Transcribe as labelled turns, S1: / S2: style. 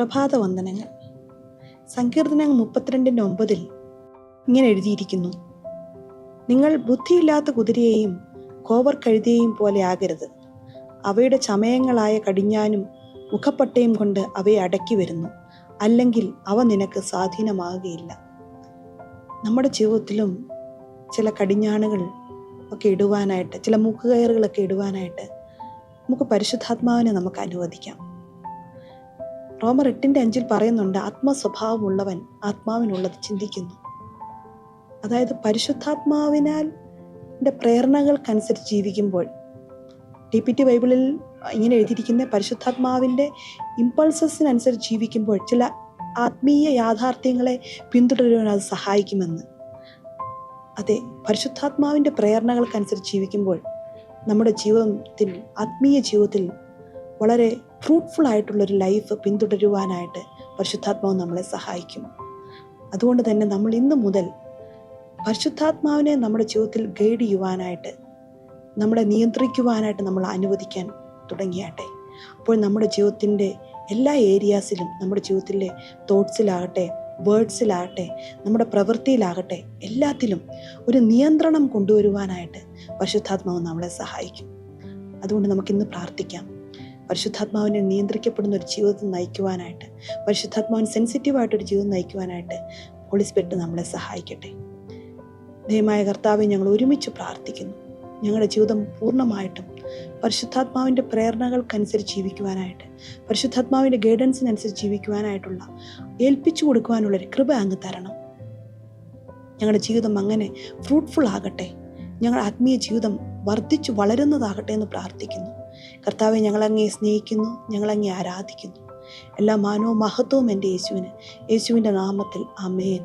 S1: പ്രഭാത വന്ദനങ്ങൾ. സങ്കീർത്തനങ്ങൾ 32:9 ഇങ്ങനെ എഴുതിയിരിക്കുന്നു: നിങ്ങൾ ബുദ്ധിയില്ലാത്ത കുതിരയെയും കോവർ കഴുതയെയും പോലെ ആകരുത്. അവയുടെ ചമയങ്ങളായ കടിഞ്ഞാനും മുഖപ്പട്ടയും കൊണ്ട് അവയെ അടക്കി വരുന്നു, അല്ലെങ്കിൽ അവ നിനക്ക് സ്വാധീനമാകുകയില്ല. നമ്മുടെ ജീവിതത്തിലും ചില കടിഞ്ഞാണുകൾ ഒക്കെ ഇടുവാനായിട്ട്, ചില മൂക്കുകയറുകളൊക്കെ ഇടുവാനായിട്ട് നമുക്ക് പരിശുദ്ധാത്മാവിനെ നമുക്ക് അനുവദിക്കാം. റോമർ 8:5 പറയുന്നുണ്ട്, ആത്മസ്വഭാവമുള്ളവൻ ആത്മാവിനുള്ളത് ചിന്തിക്കുന്നു. അതായത് പരിശുദ്ധാത്മാവിനാൽ പ്രേരണകൾക്കനുസരിച്ച് ജീവിക്കുമ്പോൾ, TPT ബൈബിളിൽ ഇങ്ങനെ എഴുതിയിരിക്കുന്ന പരിശുദ്ധാത്മാവിൻ്റെ ഇമ്പൾസസിനനുസരിച്ച് ജീവിക്കുമ്പോൾ ചില ആത്മീയ യാഥാർത്ഥ്യങ്ങളെ പിന്തുടരുവാൻ അത് സഹായിക്കുമെന്ന്. അതെ, പരിശുദ്ധാത്മാവിൻ്റെ പ്രേരണകൾക്കനുസരിച്ച് ജീവിക്കുമ്പോൾ നമ്മുടെ ജീവിതത്തിൽ, ആത്മീയ ജീവിതത്തിൽ വളരെ ഫ്രൂട്ട്ഫുൾ ആയിട്ടുള്ളൊരു ലൈഫ് പിന്തുടരുവാനായിട്ട് പരിശുദ്ധാത്മാവ് നമ്മളെ സഹായിക്കും. അതുകൊണ്ട് തന്നെ നമ്മൾ ഇന്ന് മുതൽ പരിശുദ്ധാത്മാവിനെ നമ്മുടെ ജീവിതത്തിൽ ഗൈഡ് ചെയ്യുവാനായിട്ട്, നമ്മളെ നിയന്ത്രിക്കുവാനായിട്ട് നമ്മൾ അനുവദിക്കാൻ തുടങ്ങിയാട്ടെ. അപ്പോൾ നമ്മുടെ ജീവിതത്തിൻ്റെ എല്ലാ ഏരിയാസിലും, നമ്മുടെ ജീവിതത്തിലെ തോട്ട്സിലാകട്ടെ, വേർഡ്സിലാകട്ടെ, നമ്മുടെ പ്രവൃത്തിയിലാകട്ടെ, എല്ലാത്തിലും ഒരു നിയന്ത്രണം കൊണ്ടുവരുവാനായിട്ട് പരിശുദ്ധാത്മാവ് നമ്മളെ സഹായിക്കും. അതുകൊണ്ട് നമുക്കിന്ന് പ്രാർത്ഥിക്കാം, പരിശുദ്ധാത്മാവിനെ നിയന്ത്രിക്കപ്പെടുന്ന ഒരു ജീവിതത്തിൽ നയിക്കുവാനായിട്ട്, പരിശുദ്ധാത്മാവിന് സെൻസിറ്റീവായിട്ടൊരു ജീവിതം നയിക്കുവാനായിട്ട് ഹോളി സ്പിരിറ്റ് നമ്മളെ സഹായിക്കട്ടെ. ദൈവമായ കർത്താവെ, ഞങ്ങൾ ഒരുമിച്ച് പ്രാർത്ഥിക്കുന്നു. ഞങ്ങളുടെ ജീവിതം പൂർണ്ണമായിട്ടും പരിശുദ്ധാത്മാവിൻ്റെ പ്രേരണകൾക്കനുസരിച്ച് ജീവിക്കുവാനായിട്ട്, പരിശുദ്ധാത്മാവിൻ്റെ ഗൈഡൻസിനനുസരിച്ച് ജീവിക്കുവാനായിട്ടുള്ള, ഏൽപ്പിച്ചു കൊടുക്കുവാനുള്ളൊരു കൃപ അങ്ങ് തരണം. ഞങ്ങളുടെ ജീവിതം അങ്ങനെ ഫ്രൂട്ട്ഫുൾ ആകട്ടെ, ഞങ്ങളുടെ ആത്മീയ ജീവിതം വർദ്ധിച്ചു വളരുന്നതാകട്ടെ എന്ന് പ്രാർത്ഥിക്കുന്നു. കർത്താവെ, ഞങ്ങളങ്ങേ സ്നേഹിക്കുന്നു, ഞങ്ങളങ്ങേ ആരാധിക്കുന്നു. എല്ലാ മാനവും മഹത്വവും എൻ്റെ യേശുവിൻ്റെ നാമത്തിൽ. ആമേൻ.